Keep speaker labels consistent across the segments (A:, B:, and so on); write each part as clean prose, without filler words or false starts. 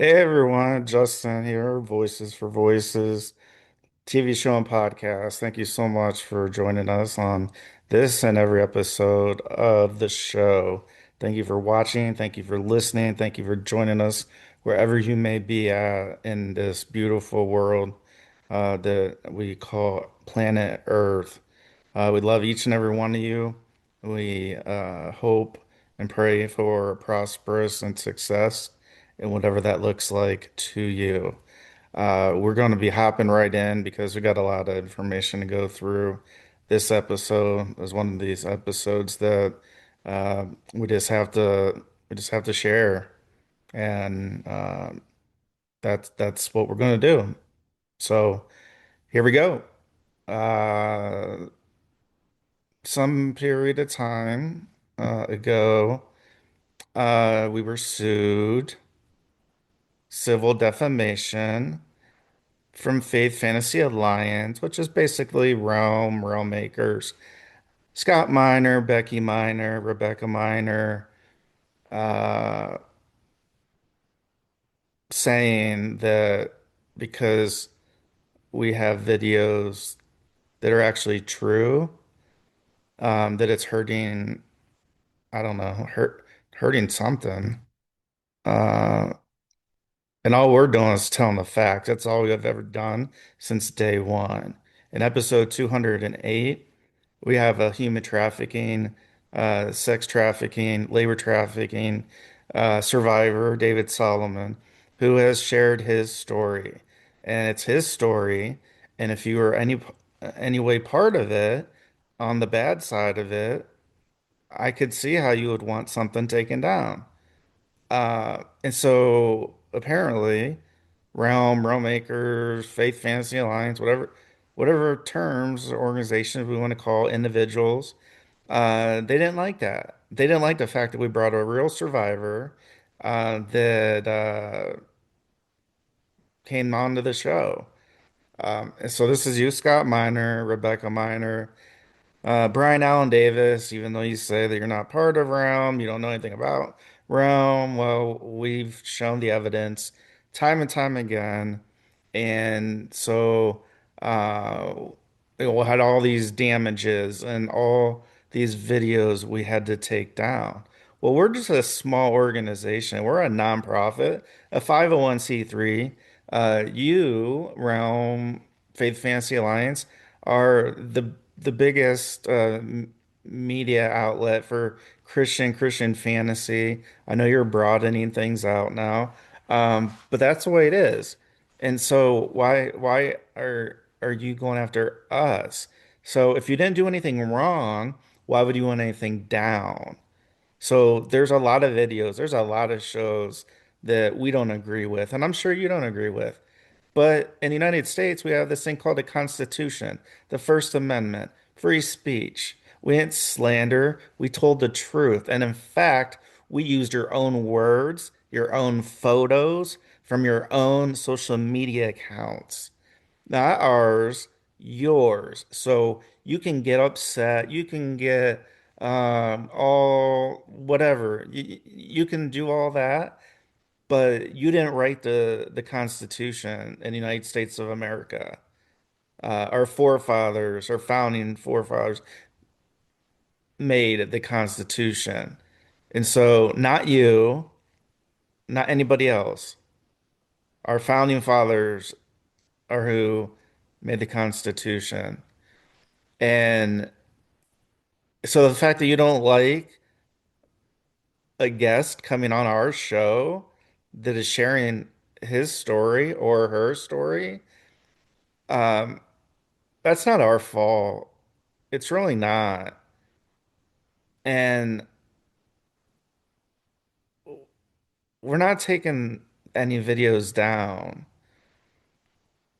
A: Hey everyone, Justin here, Voices for Voices, TV show and podcast. Thank you so much for joining us on this and every episode of the show. Thank you for watching, thank you for listening, thank you for joining us wherever you may be at in this beautiful world that we call planet Earth. We love each and every one of you. We hope and pray for prosperous and success and whatever that looks like to you. We're going to be hopping right in because we got a lot of information to go through. This episode is one of these episodes that uh, we just have to share, and that's what we're going to do. So here we go. Uh, some period of time ago, we were sued civil defamation from Faith Fantasy Alliance, which is basically Realm Makers. Scott Miner, Becky Miner, Rebecca Miner, uh, saying that because we have videos that are actually true, that it's hurting, I don't know, hurting something. Uh, and all we're doing is telling the facts. That's all we have ever done since day one. In episode 208, we have a human trafficking, sex trafficking, labor trafficking survivor, David Solomon, who has shared his story. And it's his story. And if you were any way part of it, on the bad side of it, I could see how you would want something taken down. And so apparently, Realm Makers, Faith Fantasy Alliance, whatever terms or organizations we want to call individuals, they didn't like that. They didn't like the fact that we brought a real survivor that came onto the show. And so this is you, Scott Miner, Rebecca Miner, Brian Allen Davis, even though you say that you're not part of Realm, you don't know anything about Realm, well, we've shown the evidence time and time again. And so uh, we had all these damages and all these videos we had to take down. Well, we're just a small organization. We're a nonprofit, a 501c3. You, Realm Faith Fantasy Alliance, are the biggest media outlet for Christian fantasy. I know you're broadening things out now, but that's the way it is. And so why are you going after us? So if you didn't do anything wrong, why would you want anything down? So there's a lot of videos, there's a lot of shows that we don't agree with, and I'm sure you don't agree with. But in the United States, we have this thing called the Constitution, the First Amendment, free speech. We didn't slander, we told the truth. And in fact, we used your own words, your own photos from your own social media accounts. Not ours, yours. So you can get upset, you can get all whatever. You can do all that, but you didn't write the Constitution in the United States of America. Our forefathers, our founding forefathers made the Constitution. And so not you, not anybody else. Our founding fathers are who made the Constitution. And so the fact that you don't like a guest coming on our show that is sharing his story or her story, um, that's not our fault. It's really not. And we're not taking any videos down.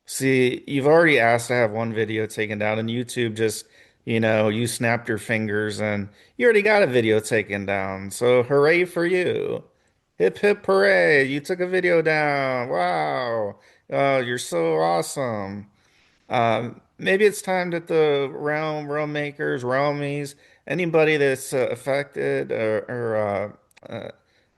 A: See, you've already asked to have one video taken down, and YouTube just, you snapped your fingers and you already got a video taken down. So hooray for you. Hip hip hooray. You took a video down. Wow. You're so awesome. Maybe it's time that the realm makers, realmies, anybody that's affected or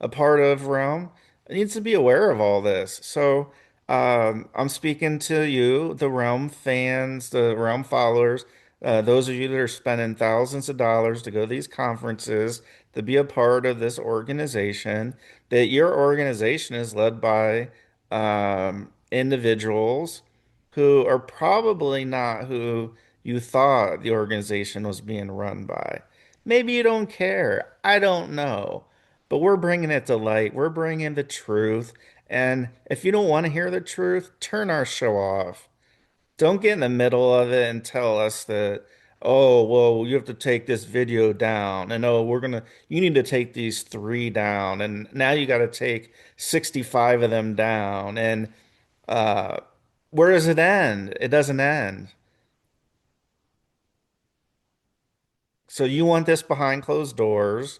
A: a part of realm, needs to be aware of all this. So I'm speaking to you, the Realm fans, the Realm followers, those of you that are spending thousands of dollars to go to these conferences, to be a part of this organization, that your organization is led by individuals who are probably not who you thought the organization was being run by. Maybe you don't care. I don't know. But we're bringing it to light. We're bringing the truth. And if you don't want to hear the truth, turn our show off. Don't get in the middle of it and tell us that, oh, well, you have to take this video down. And oh, you need to take these three down. And now you got to take 65 of them down. And uh, where does it end? It doesn't end. So you want this behind closed doors.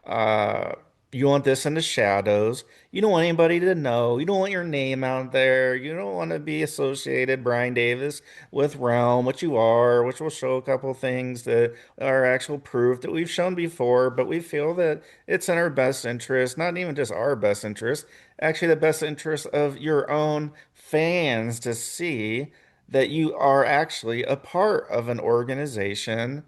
A: Uh, you want this in the shadows. You don't want anybody to know. You don't want your name out there. You don't want to be associated, Brian Davis, with Realm, which you are, which will show a couple things that are actual proof that we've shown before, but we feel that it's in our best interest, not even just our best interest, actually the best interest of your own fans to see that you are actually a part of an organization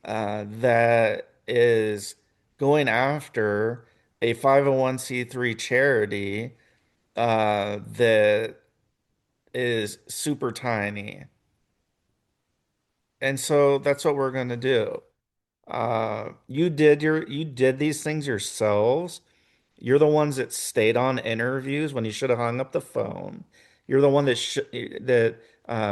A: that is going after a 501c3 charity that is super tiny. And so that's what we're going to do. You did these things yourselves. You're the ones that stayed on interviews when you should have hung up the phone. You're the one that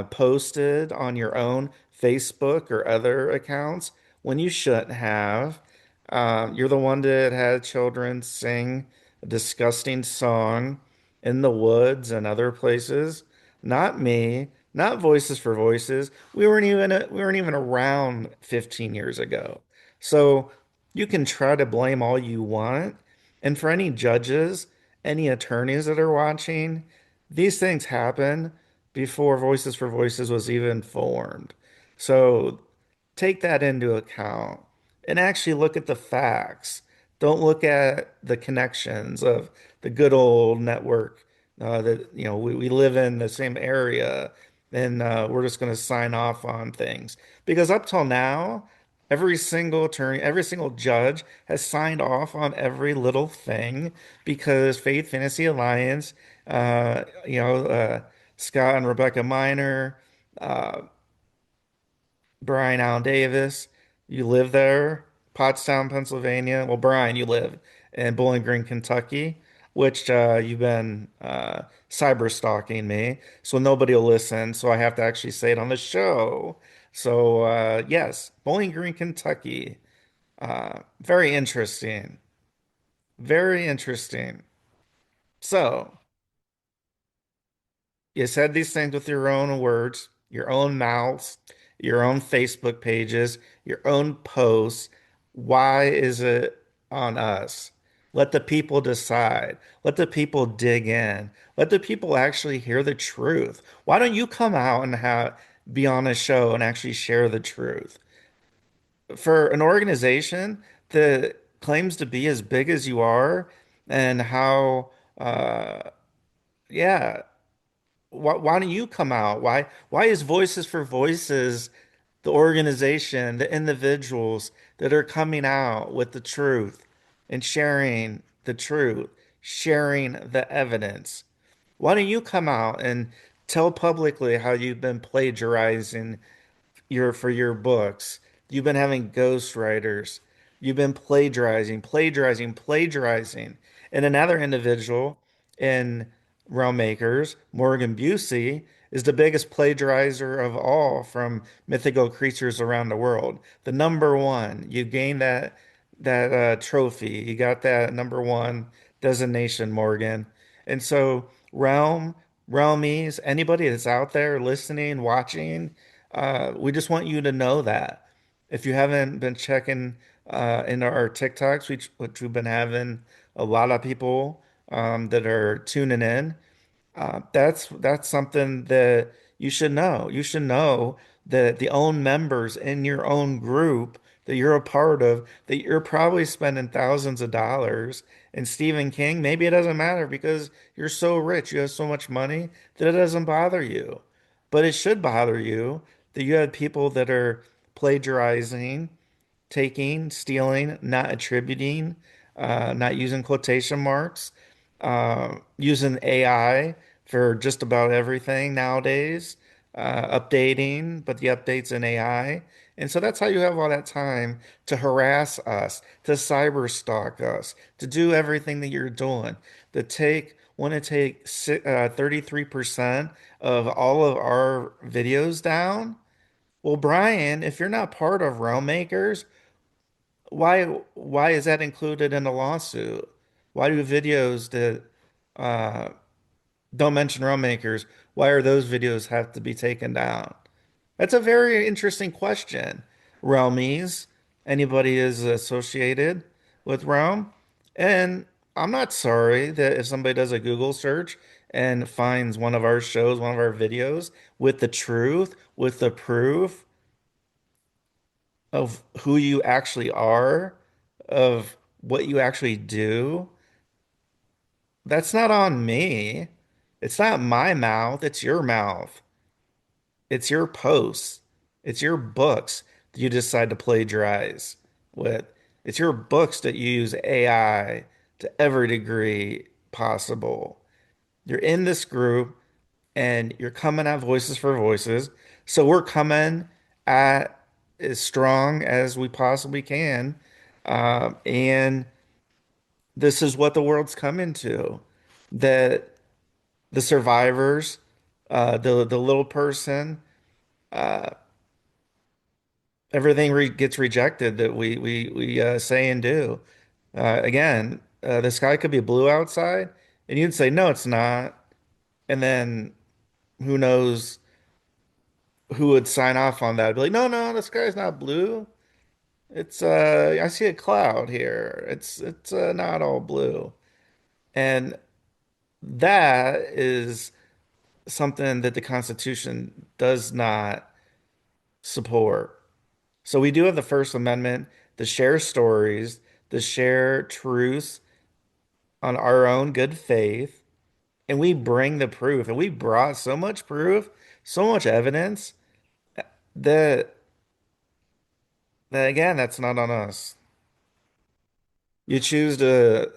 A: posted on your own Facebook or other accounts when you shouldn't have. You're the one that had children sing a disgusting song in the woods and other places. Not me, not Voices for Voices. We weren't even around 15 years ago. So you can try to blame all you want. And for any judges, any attorneys that are watching, these things happen before Voices for Voices was even formed. So take that into account and actually look at the facts. Don't look at the connections of the good old network that we live in the same area and we're just going to sign off on things. Because up till now, every single attorney, every single judge has signed off on every little thing because Faith Fantasy Alliance, Scott and Rebecca Minor, uh, Brian Allen Davis, you live there, Pottstown, Pennsylvania. Well, Brian, you live in Bowling Green, Kentucky, which you've been cyber stalking me, so nobody will listen. So I have to actually say it on the show. So yes, Bowling Green, Kentucky. Very interesting. Very interesting. So. You said these things with your own words, your own mouths, your own Facebook pages, your own posts. Why is it on us? Let the people decide. Let the people dig in. Let the people actually hear the truth. Why don't you come out and be on a show and actually share the truth? For an organization that claims to be as big as you are and how, yeah, why don't you come out? Why is Voices for Voices the organization, the individuals that are coming out with the truth and sharing the truth, sharing the evidence? Why don't you come out and tell publicly how you've been plagiarizing for your books. You've been having ghostwriters. You've been plagiarizing. And another individual in Realm Makers, Morgan Busey, is the biggest plagiarizer of all from mythical creatures around the world. The number one. You gained that trophy. You got that number one designation, Morgan. And so Realmies, anybody that's out there listening, watching, we just want you to know that. If you haven't been checking into our TikToks, which we've been having a lot of people that are tuning in, that's something that you should know. You should know that the own members in your own group that you're a part of, that you're probably spending thousands of dollars And Stephen King, maybe it doesn't matter because you're so rich, you have so much money that it doesn't bother you. But it should bother you that you have people that are plagiarizing, taking, stealing, not attributing, not using quotation marks, using AI for just about everything nowadays, updating, but the updates in AI. And so that's how you have all that time to harass us, to cyber stalk us, to do everything that you're doing, want to take 33% of all of our videos down. Well, Brian, if you're not part of Realm Makers, why is that included in the lawsuit? Why do videos that uh, don't mention realm makers, why are those videos have to be taken down? That's a very interesting question. Realmies, anybody is associated with Realm. And I'm not sorry that if somebody does a Google search and finds one of our shows, one of our videos with the truth, with the proof of who you actually are, of what you actually do, that's not on me. It's not my mouth, it's your mouth. It's your posts. It's your books that you decide to plagiarize with. It's your books that you use AI to every degree possible. You're in this group and you're coming at Voices for Voices. So we're coming at as strong as we possibly can. And this is what the world's coming to. That the survivors, the little person, everything gets rejected that we say and do. Again, the sky could be blue outside, and you'd say, no, it's not. And then who knows who would sign off on that? Be like, no, no, the sky's not blue. It's I see a cloud here. It's not all blue. And that is something that the Constitution does not support. So we do have the First Amendment to share stories, to share truths on our own good faith, and we bring the proof. And we brought so much proof, so much evidence that that again, that's not on us. You choose to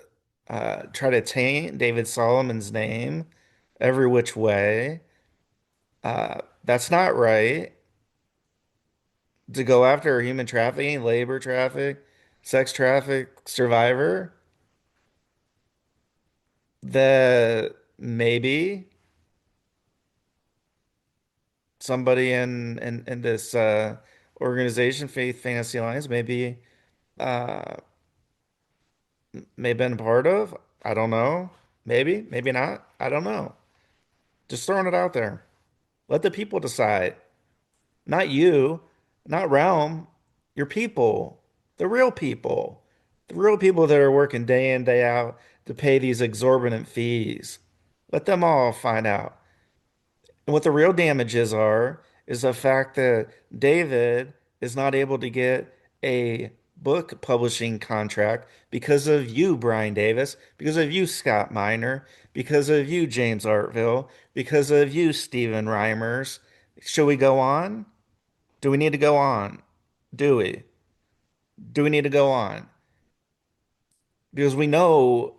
A: try to taint David Solomon's name every which way. That's not right. To go after a human trafficking, labor traffic, sex traffic survivor, that maybe somebody in this organization, Faith Fantasy Alliance, maybe uh, may have been a part of. I don't know. Maybe, maybe not. I don't know. Just throwing it out there. Let the people decide. Not you, not Realm, your people, the real people, the real people that are working day in, day out to pay these exorbitant fees. Let them all find out. And what the real damages are is the fact that David is not able to get a book publishing contract because of you, Brian Davis, because of you, Scott Miner, because of you, James Artville, because of you, Stephen Reimers. Should we go on? Do we need to go on? Do we? Do we need to go on? Because we know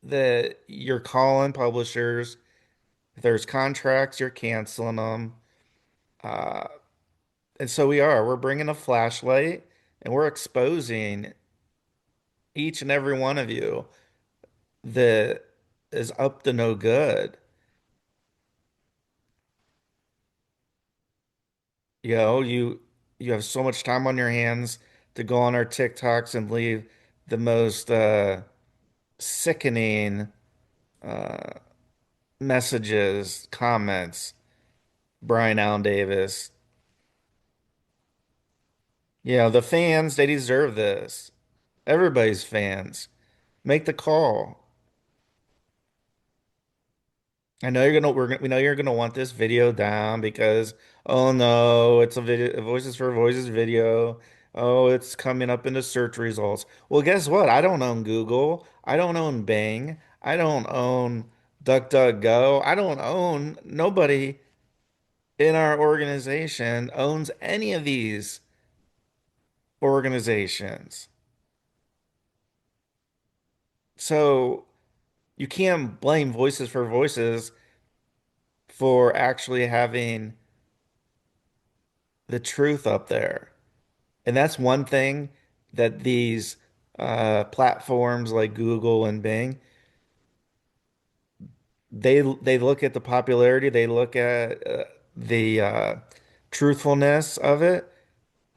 A: that you're calling publishers. If there's contracts, you're canceling them. Uh, And so we are. We're bringing a flashlight and we're exposing each and every one of you that is up to no good. You have so much time on your hands to go on our TikToks and leave the most sickening uh, messages, comments. Brian Allen Davis. The fans, they deserve this. Everybody's fans. Make the call. I know we know you're gonna want this video down because oh no, it's a video, a Voices for Voices video. Oh, it's coming up in the search results. Well, guess what? I don't own Google. I don't own Bing. I don't own DuckDuckGo. I don't own, nobody in our organization owns any of these organizations. So you can't blame Voices for Voices for actually having the truth up there. And that's one thing that these platforms like Google and Bing, they look at the popularity, they look at the truthfulness of it.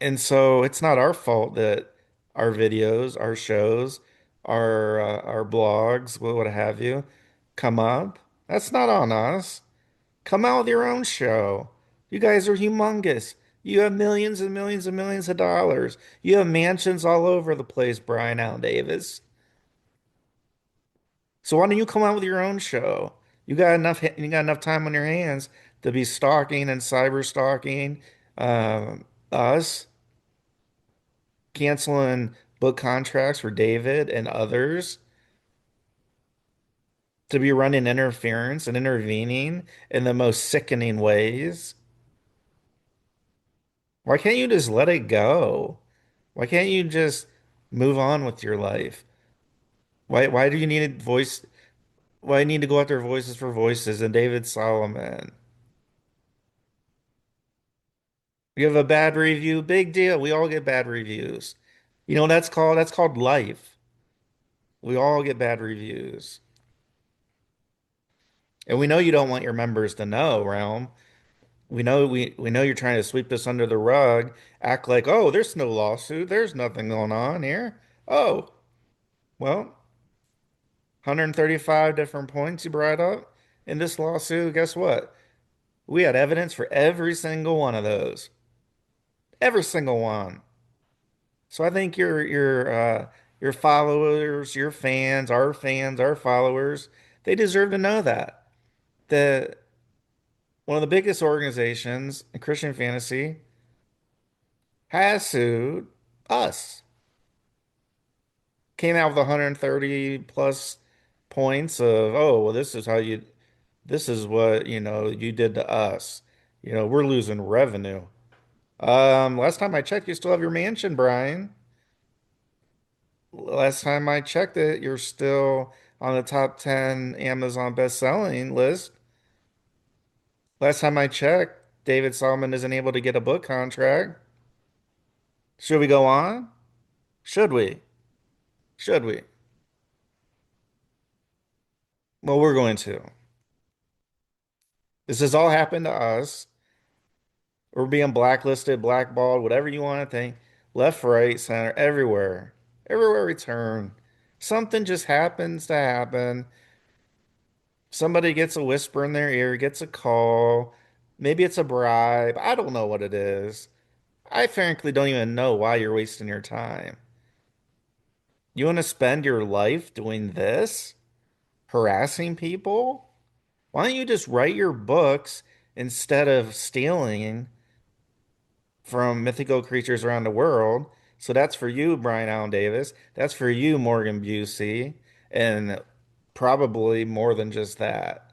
A: And so it's not our fault that our videos, our shows, our blogs, what have you, come up. That's not on us. Come out with your own show. You guys are humongous. You have millions and millions and millions of dollars. You have mansions all over the place, Brian Allen Davis. So why don't you come out with your own show? You got enough time on your hands to be stalking and cyber stalking us, canceling book contracts for David and others, to be running interference and intervening in the most sickening ways. Why can't you just let it go? Why can't you just move on with your life? Why do you need a voice? Why you need to go after Voices for Voices and David Solomon? You have a bad review, big deal. We all get bad reviews. You know what that's called? That's called life. We all get bad reviews. And we know you don't want your members to know, Realm. We know you're trying to sweep this under the rug, act like, oh, there's no lawsuit, there's nothing going on here. Oh, well, 135 different points you brought up in this lawsuit. Guess what? We had evidence for every single one of those. Every single one. So I think your followers, your fans, our followers, they deserve to know that. The one of the biggest organizations in Christian fantasy has sued us. Came out with 130 plus points of, oh, well, this is what, you did to us. We're losing revenue. Last time I checked, you still have your mansion, Brian. Last time I checked it, you're still on the top 10 Amazon best-selling list. Last time I checked, David Solomon isn't able to get a book contract. Should we go on? Should we? Should we? Well, we're going to. This has all happened to us. We're being blacklisted, blackballed, whatever you want to think. Left, right, center, everywhere. Everywhere we turn. Something just happens to happen. Somebody gets a whisper in their ear, gets a call. Maybe it's a bribe. I don't know what it is. I frankly don't even know why you're wasting your time. You want to spend your life doing this? Harassing people? Why don't you just write your books instead of stealing from mythical creatures around the world? So that's for you, Brian Allen Davis. That's for you, Morgan Busey. And probably more than just that.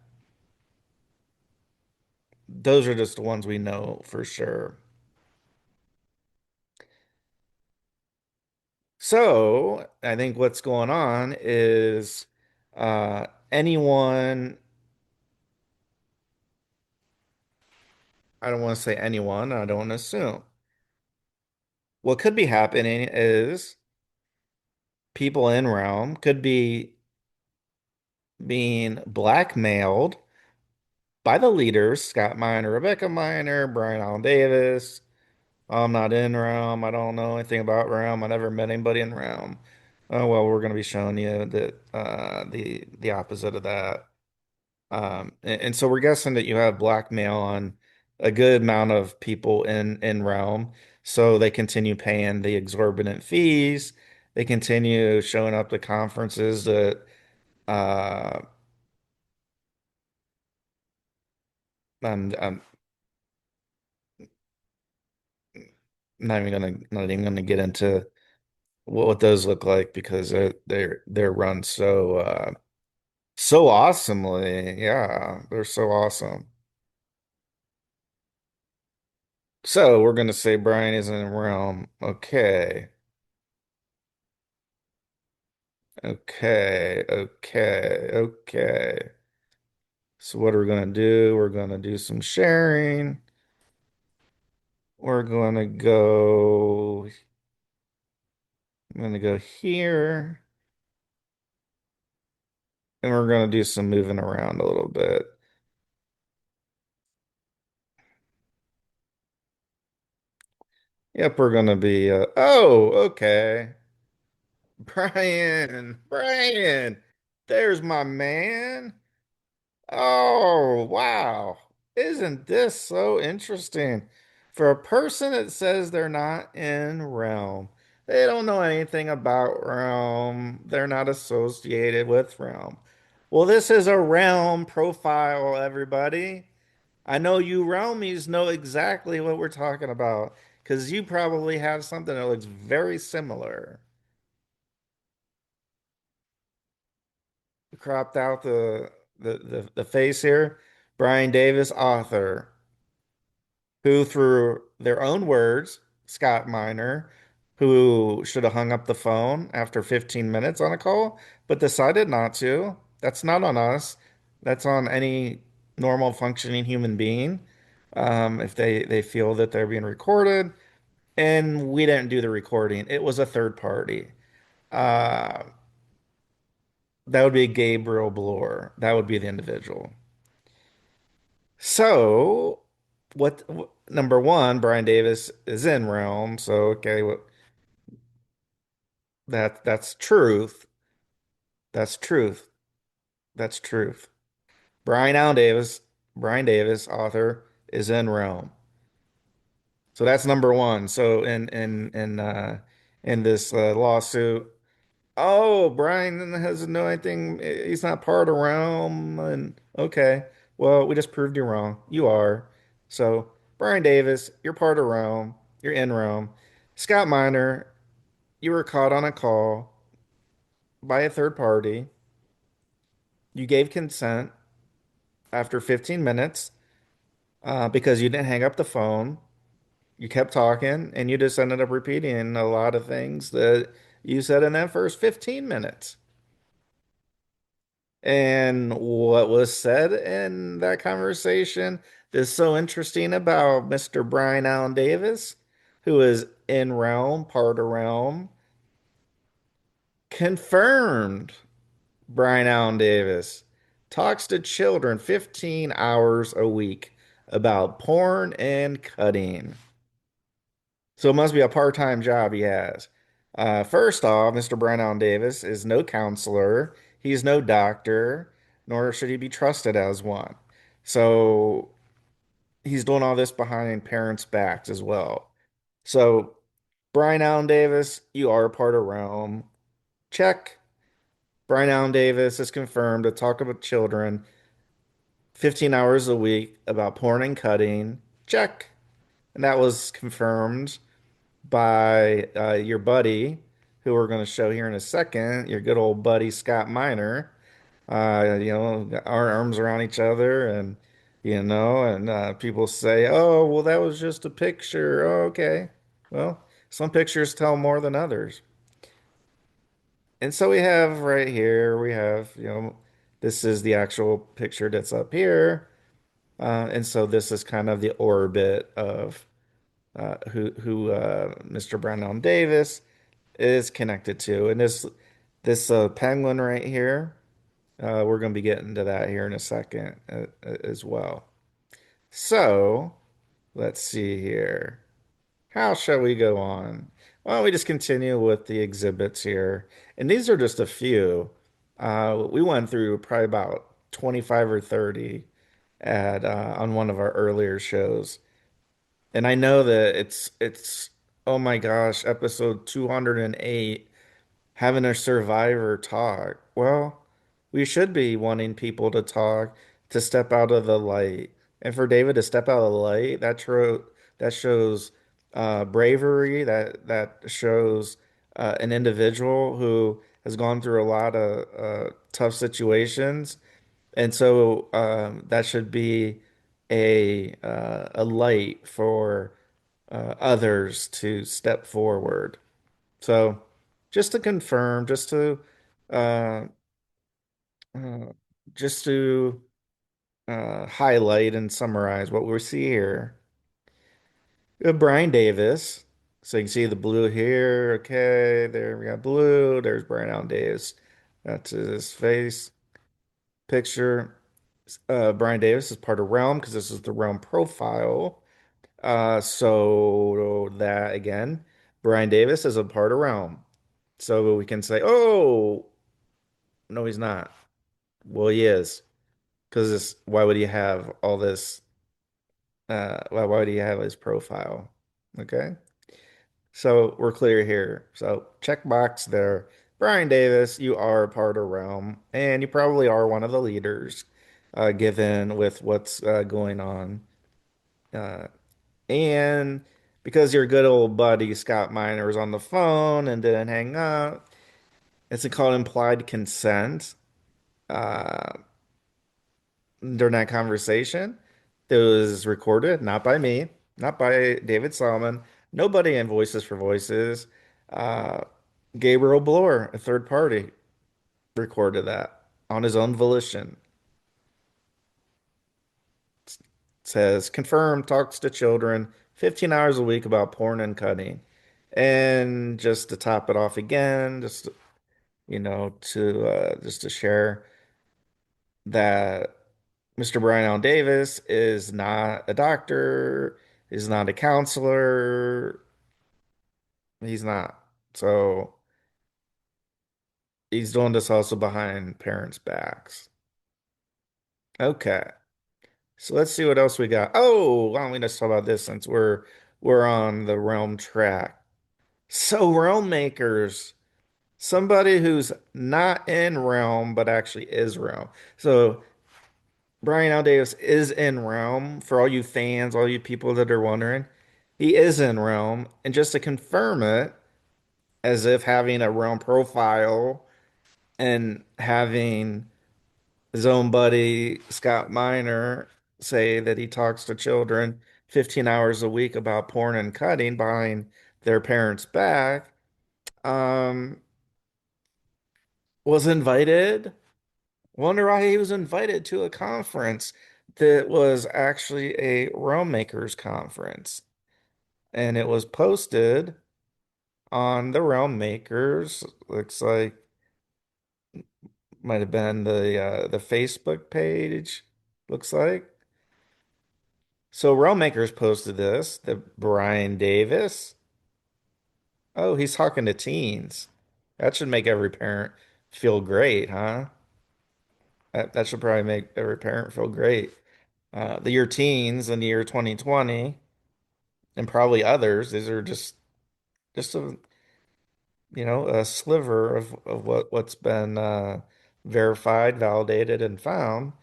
A: Those are just the ones we know for sure. So I think what's going on is anyone, I don't want to say anyone, I don't want to assume. What could be happening is people in Realm could be being blackmailed by the leaders, Scott Miner, Rebecca Miner, Brian Allen Davis. I'm not in Realm. I don't know anything about Realm. I never met anybody in Realm. Oh well, we're going to be showing you that the opposite of that. And so we're guessing that you have blackmail on a good amount of people in Realm. So they continue paying the exorbitant fees. They continue showing up to conferences that uh um, um not even gonna get into what those look like because they're run so so awesomely. Yeah, they're so awesome. So we're gonna say Brian is in realm. Okay. Okay. Okay. Okay. So what are we gonna do? We're gonna do some sharing. We're gonna go. I'm gonna go here, and we're gonna do some moving around a little bit. Yep, we're gonna be. Oh, okay. Brian, there's my man. Oh, wow. Isn't this so interesting? For a person that says they're not in Realm, they don't know anything about Realm, they're not associated with Realm. Well, this is a Realm profile, everybody. I know you Realmies know exactly what we're talking about because you probably have something that looks very similar. Cropped out the face here. Brian Davis, author, who through their own words, Scott Miner, who should have hung up the phone after 15 minutes on a call, but decided not to. That's not on us. That's on any normal functioning human being. If they feel that they're being recorded, and we didn't do the recording. It was a third party. Uh, that would be Gabriel Bloor. That would be the individual. So, number one, Brian Davis is in Realm. So, okay, that's truth. That's truth. That's truth. Brian Allen Davis, Brian Davis, author, is in Realm. So that's number one. So in this lawsuit, oh, Brian doesn't know anything. He's not part of Realm. And okay, well, we just proved you wrong. You are. So, Brian Davis, you're part of Realm. You're in Realm. Scott Miner, you were caught on a call by a third party. You gave consent after 15 minutes because you didn't hang up the phone. You kept talking, and you just ended up repeating a lot of things that you said in that first 15 minutes. And what was said in that conversation is so interesting about Mr. Brian Allen Davis, who is in Realm, part of Realm, confirmed Brian Allen Davis talks to children 15 hours a week about porn and cutting. So it must be a part-time job he has. First off, Mr. Brian Allen Davis is no counselor. He's no doctor, nor should he be trusted as one. So he's doing all this behind parents' backs as well. So Brian Allen Davis, you are a part of Realm. Check. Brian Allen Davis is confirmed to talk about children 15 hours a week about porn and cutting. Check. And that was confirmed by your buddy, who we're going to show here in a second, your good old buddy Scott Miner. Our arms around each other, and people say, "Oh, well, that was just a picture." Oh, okay, well, some pictures tell more than others. And so we have right here, we have, this is the actual picture that's up here. And so this is kind of the orbit of who Mr. Brandon Davis is connected to. And this penguin right here, we're going to be getting to that here in a second as well. So let's see here. How shall we go on? Why don't we just continue with the exhibits here? And these are just a few. We went through probably about 25 or 30 at on one of our earlier shows. And I know that it's oh my gosh, episode 208, having a survivor talk. Well, we should be wanting people to talk, to step out of the light. And for David to step out of the light, that shows bravery that shows an individual who has gone through a lot of tough situations, and so that should be a light for others to step forward. So, just to confirm, uh, uh, just to highlight and summarize what we see here. Brian Davis. So you can see the blue here. Okay, there we got blue. There's Brian Allen Davis. That's his face picture. Brian Davis is part of Realm because this is the Realm profile. So that again, Brian Davis is a part of Realm. So we can say, oh, no, he's not. Well, he is. Because why would he have all this? Why would he have his profile? Okay. So we're clear here. So checkbox there. Brian Davis, you are part of Realm, and you probably are one of the leaders, given with what's going on. Uh, and because your good old buddy Scott Miner was on the phone and didn't hang up, it's called implied consent. Uh, During that conversation that was recorded, not by me, not by David Solomon, nobody in Voices for Voices. Uh, Gabriel Bloor, a third party, recorded that on his own volition. Says, confirmed, talks to children 15 hours a week about porn and cutting. And just to top it off again, just to share that Mr. Brian Allen Davis is not a doctor, is not a counselor. He's not. So he's doing this also behind parents' backs. Okay. So let's see what else we got. Oh, why don't we just talk about this since we're on the realm track. So realm makers, somebody who's not in realm but actually is realm. So Brian L. Davis is in Realm. For all you fans, all you people that are wondering, he is in Realm. And just to confirm it, as if having a Realm profile and having his own buddy Scott Miner say that he talks to children 15 hours a week about porn and cutting behind their parents' back, um, was invited. Wonder why he was invited to a conference that was actually a Realm Makers conference. And it was posted on the Realm Makers. Looks like might have been the Facebook page. Looks like. So Realm Makers posted this, the Brian Davis. Oh, he's talking to teens. That should make every parent feel great, huh? That should probably make every parent feel great. The year teens in the year 2020 and probably others. These are just a sliver of what's been verified, validated, and found.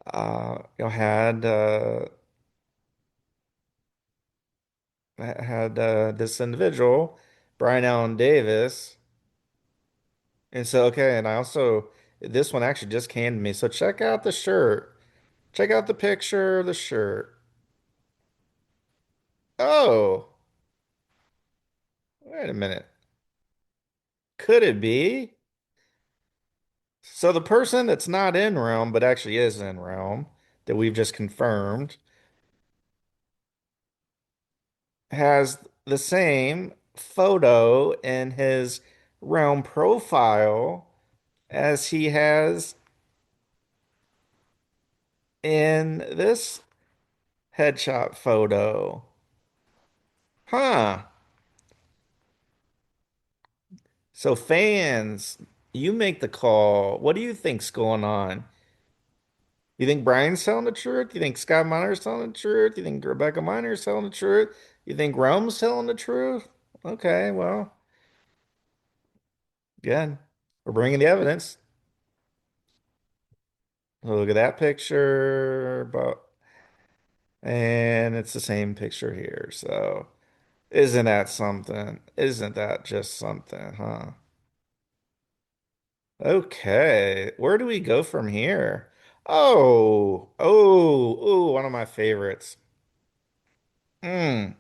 A: Had this individual, Brian Allen Davis, and so okay, and I also this one actually just came to me. So check out the shirt. Check out the picture of the shirt. Oh, wait a minute. Could it be? So the person that's not in Realm, but actually is in Realm, that we've just confirmed, has the same photo in his Realm profile as he has in this headshot photo. Huh. So fans, you make the call. What do you think's going on? You think Brian's telling the truth? You think Scott Miner's telling the truth? You think Rebecca Miner's telling the truth? You think Realm's telling the truth? Okay, well, again, we're bringing the evidence. Look at that picture, and it's the same picture here. So, Isn't that something? Isn't that just something, huh? Okay, where do we go from here? One of my favorites. Mm.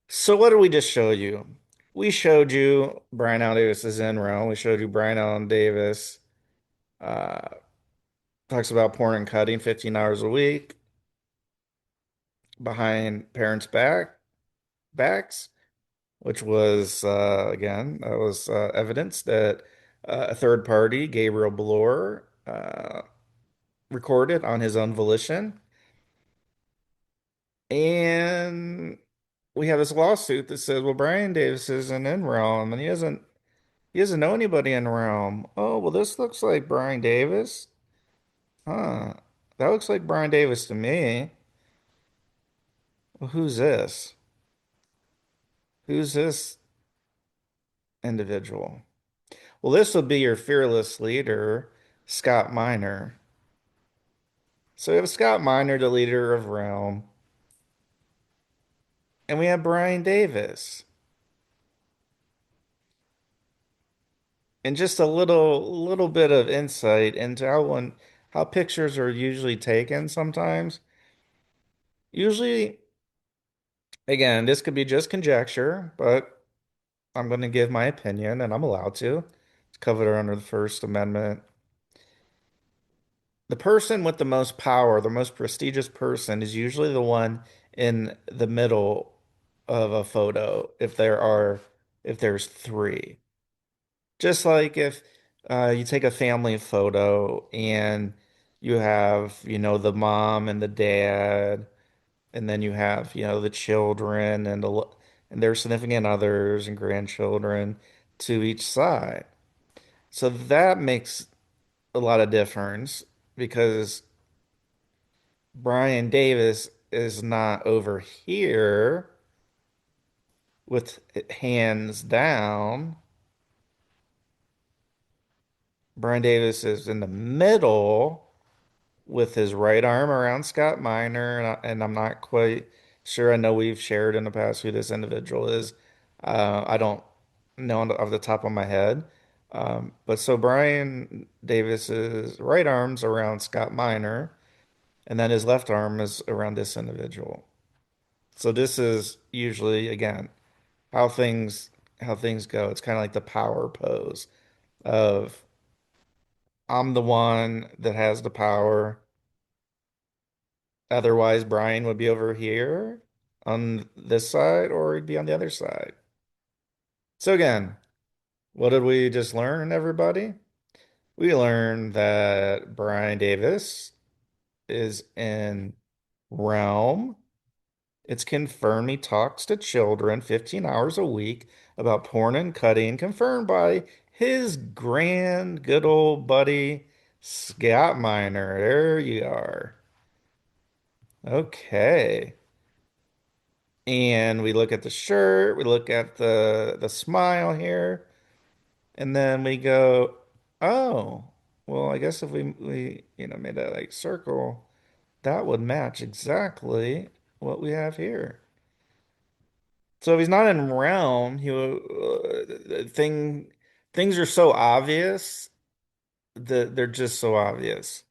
A: So what did we just show you? We showed you Brian Allen Davis is in Rome. We showed you Brian Allen Davis uh, talks about porn and cutting 15 hours a week behind parents' backs, which was again that was evidence that a third party, Gabriel Bloor, recorded on his own volition. And we have this lawsuit that says, well, Brian Davis isn't in Rome and he doesn't know anybody in Rome. Oh, well, this looks like Brian Davis. Huh. That looks like Brian Davis to me. Well, who's this? Who's this individual? Well, this will be your fearless leader, Scott Miner. So we have Scott Miner, the leader of Rome, and we have Brian Davis. And just a little bit of insight into how pictures are usually taken sometimes. Usually, again, this could be just conjecture, but I'm going to give my opinion, and I'm allowed to. It's covered under the First Amendment. The person with the most power, the most prestigious person, is usually the one in the middle of a photo if there's three. Just like if you take a family photo and you have, the mom and the dad, and then you have, the children and their significant others and grandchildren to each side. So that makes a lot of difference because Brian Davis is not over here with hands down. Brian Davis is in the middle with his right arm around Scott Miner, and I'm not quite sure. I know we've shared in the past who this individual is. I don't know off the top of my head. But so Brian Davis's right arm's around Scott Miner, and then his left arm is around this individual. So this is usually, again, how things go. It's kind of like the power pose of I'm the one that has the power. Otherwise, Brian would be over here on this side, or he'd be on the other side. So again, what did we just learn, everybody? We learned that Brian Davis is in Realm. It's confirmed he talks to children 15 hours a week about porn and cutting, confirmed by his grand, good old buddy, Scott Miner. There you are. Okay. And we look at the shirt, we look at the smile here, and then we go, oh, well, I guess if we made that like circle, that would match exactly what we have here. So if he's not in realm, things are so obvious that they're just so obvious.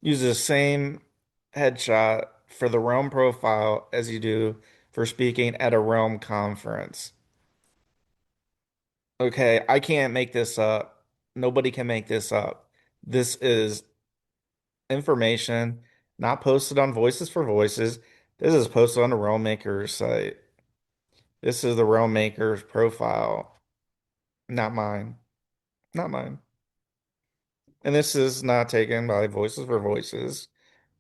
A: Use the same headshot for the realm profile as you do for speaking at a realm conference. Okay, I can't make this up. Nobody can make this up. This is information not posted on Voices for Voices. This is posted on the Realm Maker's site. This is the Realm Maker's profile, not mine. Not mine. And this is not taken by Voices for Voices.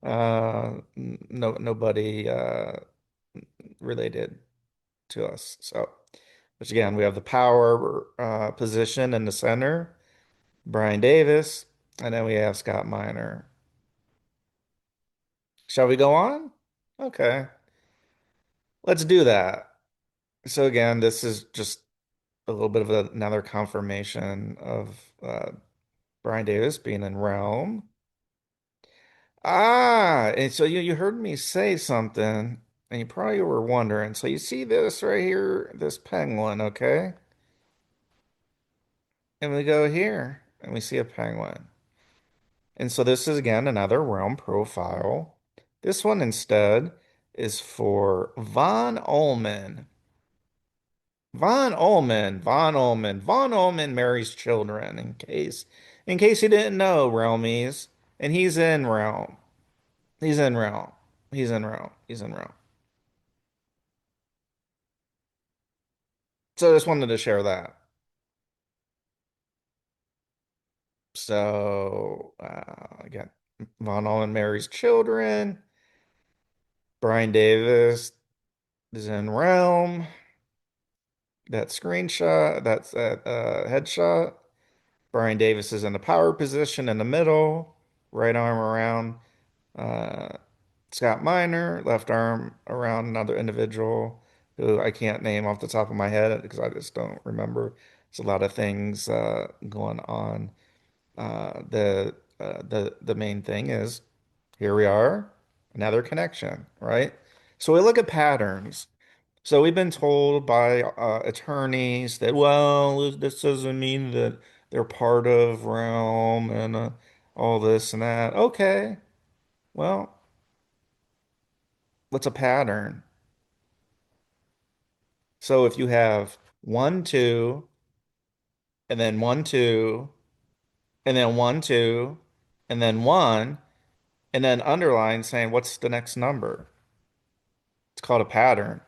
A: Nobody related to us. So, which again, we have the power position in the center. Brian Davis, and then we have Scott Miner. Shall we go on? Okay, let's do that. So again, this is just a little bit of another confirmation of Brian Davis being in Realm. And so you heard me say something. And you probably were wondering. So you see this right here, this penguin, okay? And we go here and we see a penguin. And so this is again another realm profile. This one instead is for Von Ullman. Von Ullman marries children in case you didn't know, Realmies. And he's in realm. He's in realm. He's in realm. He's in realm. So I just wanted to share that. So again, Von Ullman marries children. Brian Davis is in realm. That screenshot, that's that headshot. Brian Davis is in the power position in the middle, right arm around uh, Scott Miner, left arm around another individual who I can't name off the top of my head because I just don't remember. There's a lot of things going on. The main thing is here we are, another connection, right? So we look at patterns. So we've been told by attorneys that, well, this doesn't mean that they're part of realm and all this and that. Okay, well, what's a pattern? So if you have one, two, and then one, two, and then one, two, and then one, and then underline saying, what's the next number? It's called a pattern.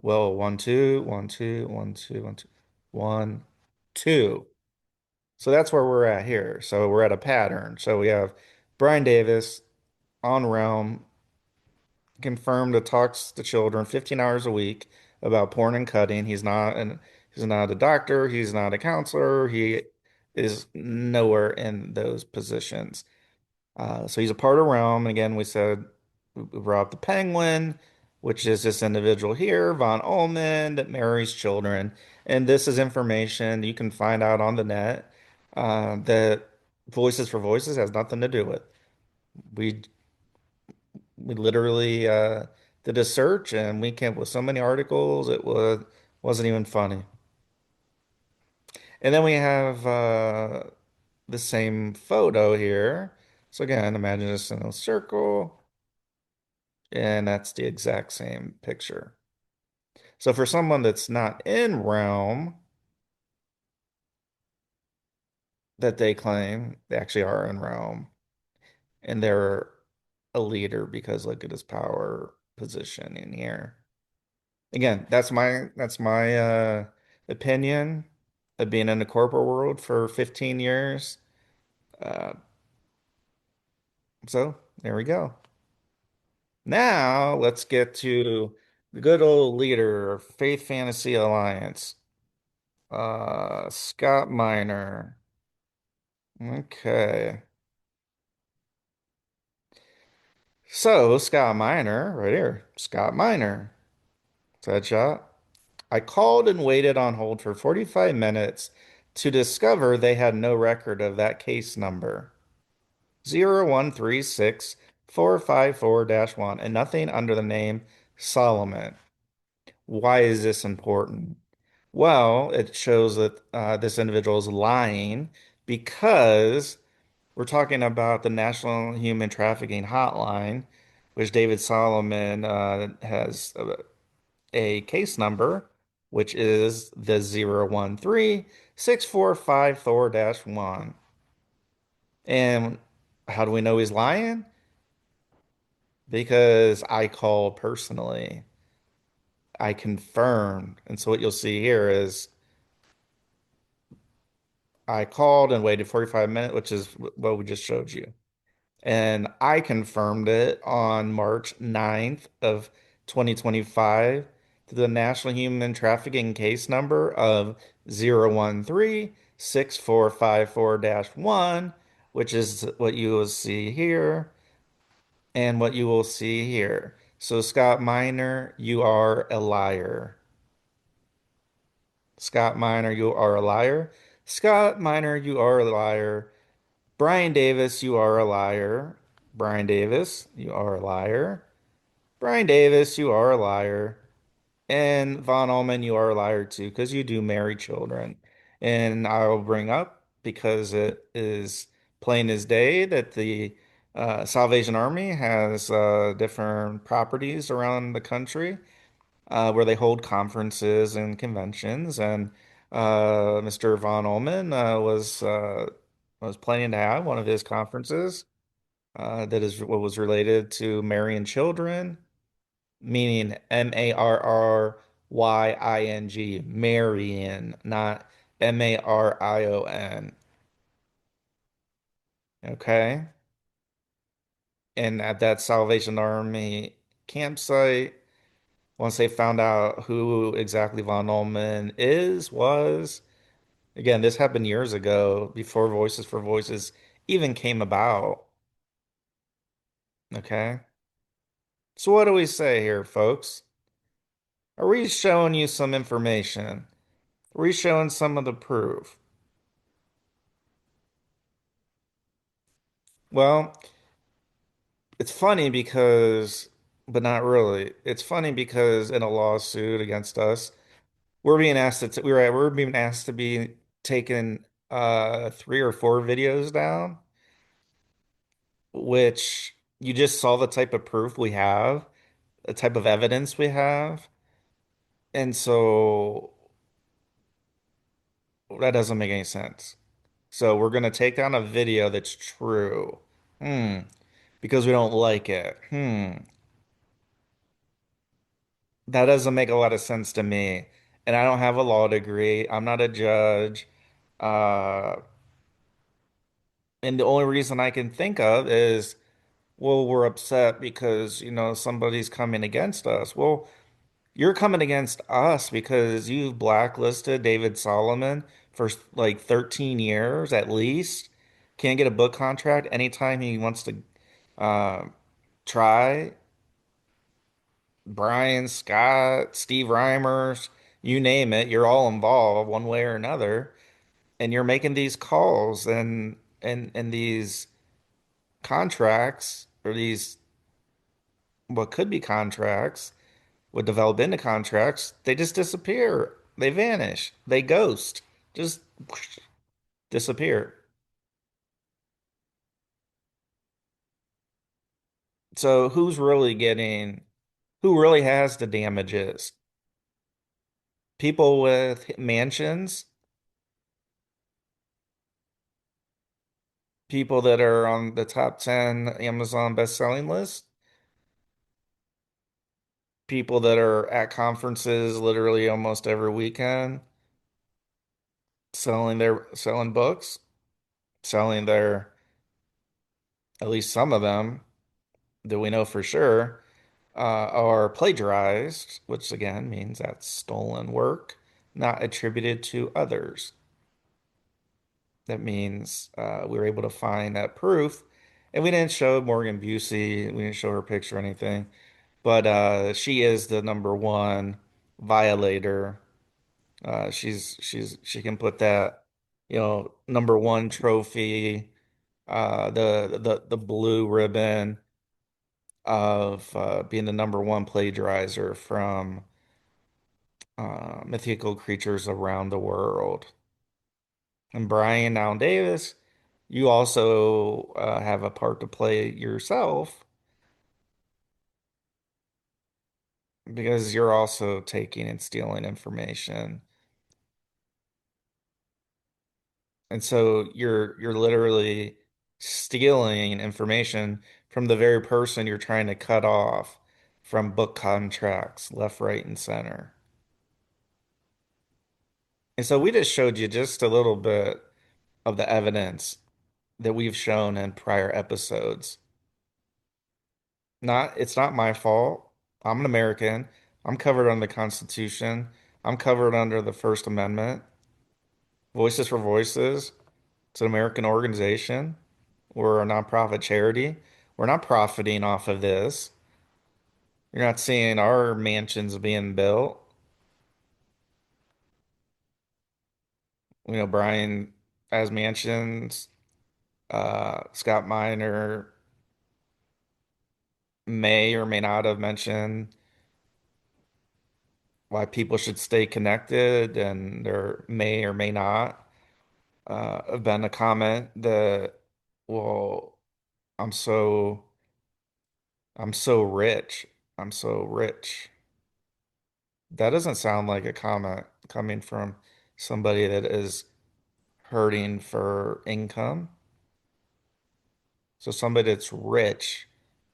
A: Well, one, two, one, two, one, two, one, two, one, two. So that's where we're at here. So we're at a pattern. So we have Brian Davis on Realm confirmed to talks to children 15 hours a week about porn and cutting. He's not a doctor, he's not a counselor, he is nowhere in those positions. So he's a part of Realm. And again, we brought up the Penguin, which is this individual here, Von Ullman, that marries children. And this is information you can find out on the net that Voices for Voices has nothing to do with. We we literally did a search and we came up with so many articles wasn't even funny. And then we have the same photo here. So again, imagine this in a circle. And that's the exact same picture. So for someone that's not in realm that they claim, they actually are in realm and they're a leader because look at his power position in here. Again, that's my opinion of being in the corporate world for 15 years. Uh, so there we go. Now let's get to the good old leader of Faith Fantasy Alliance. Scott Miner. Okay. So, Scott Miner, right here. Scott Miner. Headshot. I called and waited on hold for 45 minutes to discover they had no record of that case number. 0136454-1 and nothing under the name Solomon. Why is this important? Well, it shows that this individual is lying because we're talking about the National Human Trafficking Hotline, which David Solomon has a case number, which is the 0136454-1. And how do we know he's lying? Because I called personally. I confirmed. And so what you'll see here is I called and waited 45 minutes, which is what we just showed you. And I confirmed it on March 9th of 2025 to the National Human Trafficking case number of 0136454-1, which is what you will see here and what you will see here. So Scott Miner, you are a liar. Scott Miner, you are a liar. Scott Miner, you are a liar. Brian Davis, you are a liar. Brian Davis, you are a liar. Brian Davis, you are a liar. And Von Allman, you are a liar too, because you do marry children. And I'll bring up, because it is plain as day, that the Salvation Army has different properties around the country where they hold conferences and conventions. And Mr. Von Allman was planning to have one of his conferences that is what was related to marrying children, meaning Marrying, marrying, not Marion. Okay. And at that Salvation Army campsite, once they found out who exactly Von Ullman was, again, this happened years ago before Voices for Voices even came about. Okay. So what do we say here, folks? Are we showing you some information? Are we showing some of the proof? Well, it's funny because, but not really. It's funny because in a lawsuit against us, we're being asked to be taking three or four videos down, which you just saw the type of proof we have, the type of evidence we have, and so that doesn't make any sense. So we're gonna take down a video that's true. Hmm. Because we don't like it. Hmm. That doesn't make a lot of sense to me. And I don't have a law degree. I'm not a judge. Uh, and the only reason I can think of is, well, we're upset because, somebody's coming against us. Well, you're coming against us because you've blacklisted David Solomon for like 13 years at least. Can't get a book contract anytime he wants to uh, try. Brian, Scott, Steve Reimers, you name it, you're all involved one way or another, and you're making these calls and these contracts, or these what could be contracts would develop into contracts. They just disappear. They vanish. They ghost. Just whoosh, disappear. So who really has the damages? People with mansions, people that are on the top 10 Amazon best-selling list, people that are at conferences literally almost every weekend, selling books, selling their, at least some of them that we know for sure are plagiarized, which again means that's stolen work, not attributed to others. That means we were able to find that proof, and we didn't show Morgan Busey, we didn't show her picture or anything, but she is the number one violator. She can put that, number one trophy, the blue ribbon of being the number one plagiarizer from mythical creatures around the world. And Brian Allen Davis, you also have a part to play yourself because you're also taking and stealing information. And so you're literally stealing information from the very person you're trying to cut off from book contracts left, right, and center. And so we just showed you just a little bit of the evidence that we've shown in prior episodes. It's not my fault. I'm an American. I'm covered under the Constitution. I'm covered under the First Amendment. Voices for Voices. It's an American organization. We're a nonprofit charity. We're not profiting off of this. You're not seeing our mansions being built. Brian has mansions. Scott Miner may or may not have mentioned why people should stay connected, and there may or may not have been a comment that, well, I'm so I'm so rich. I'm so rich. That doesn't sound like a comment coming from somebody that is hurting for income. So somebody that's rich,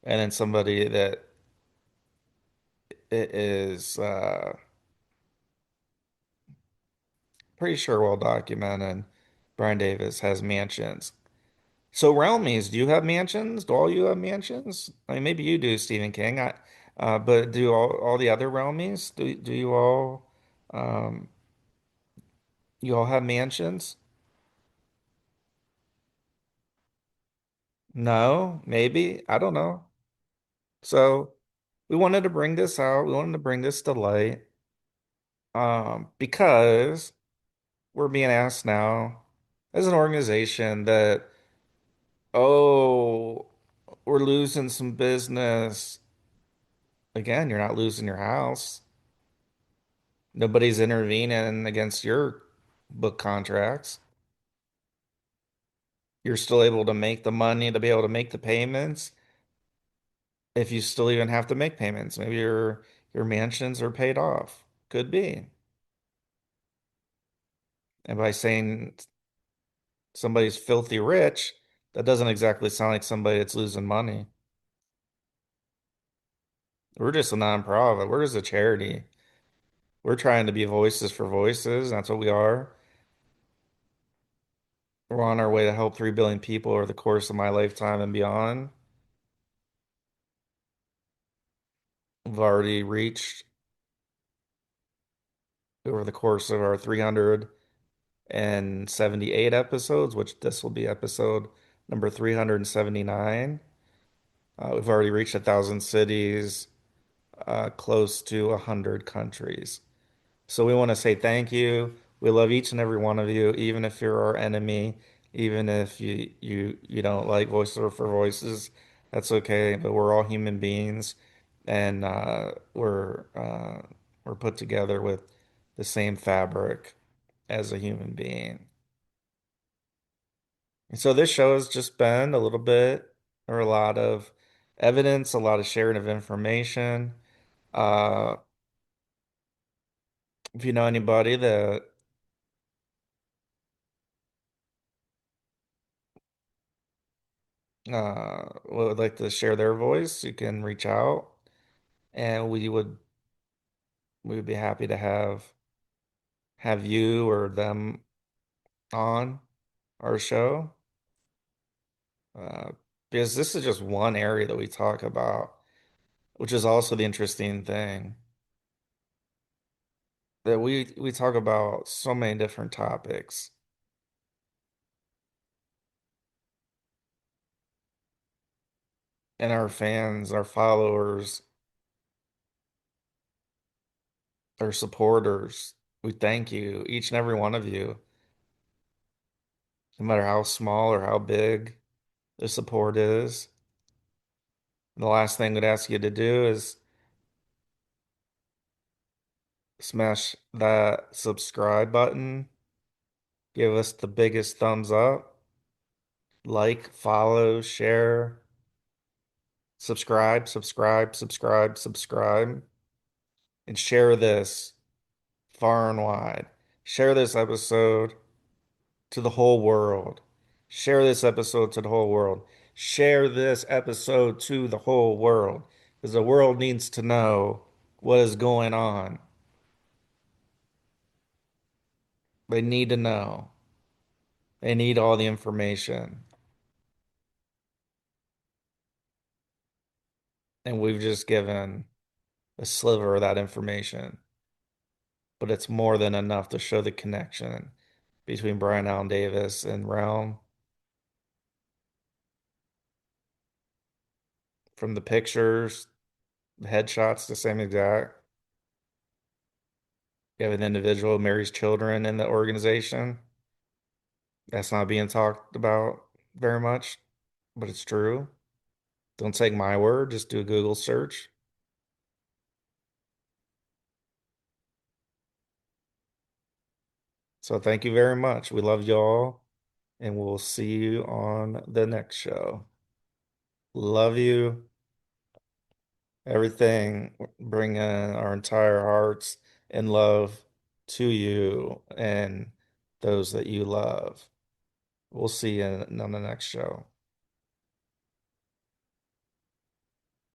A: and then somebody that is pretty sure well documented. Brian Davis has mansions. So realmies, do you have mansions? Do all you have mansions? I mean, maybe you do, Stephen King. But do all the other realmies? Do um you all have mansions? No, maybe. I don't know. So we wanted to bring this out. We wanted to bring this to light, because we're being asked now as an organization that, oh, we're losing some business. Again, you're not losing your house. Nobody's intervening against your book contracts. You're still able to make the money to be able to make the payments if you still even have to make payments. Maybe your mansions are paid off. Could be. And by saying somebody's filthy rich, that doesn't exactly sound like somebody that's losing money. We're just a nonprofit. We're just a charity. We're trying to be voices for voices. That's what we are. We're on our way to help 3 billion people over the course of my lifetime and beyond. We've already reached, over the course of our 378 episodes, which this will be episode number 379. We've already reached 1,000 cities, close to 100 countries. So we want to say thank you. We love each and every one of you, even if you're our enemy, even if you don't like Voices for Voices, that's okay. But we're all human beings, and we're put together with the same fabric as a human being. And so this show has just been a little bit, or a lot of evidence, a lot of sharing of information. Uh, if you know anybody that would like to share their voice, you can reach out, and we would be happy to have you or them on our show. Uh, because this is just one area that we talk about, which is also the interesting thing, that we talk about so many different topics, and our fans, our followers, our supporters, we thank you, each and every one of you, no matter how small or how big the support is. The last thing I'd ask you to do is smash that subscribe button. Give us the biggest thumbs up. Like, follow, share, subscribe, subscribe, subscribe, subscribe, and share this far and wide. Share this episode to the whole world. Share this episode to the whole world. Share this episode to the whole world, because the world needs to know what is going on. They need to know. They need all the information. And we've just given a sliver of that information. But it's more than enough to show the connection between Brian Allen Davis and Realm. From the pictures, the headshots, the same exact. You have an individual who marries children in the organization. That's not being talked about very much, but it's true. Don't take my word, just do a Google search. So thank you very much. We love y'all, and we'll see you on the next show. Love you. Everything, bring in our entire hearts and love to you and those that you love. We'll see you on the next show.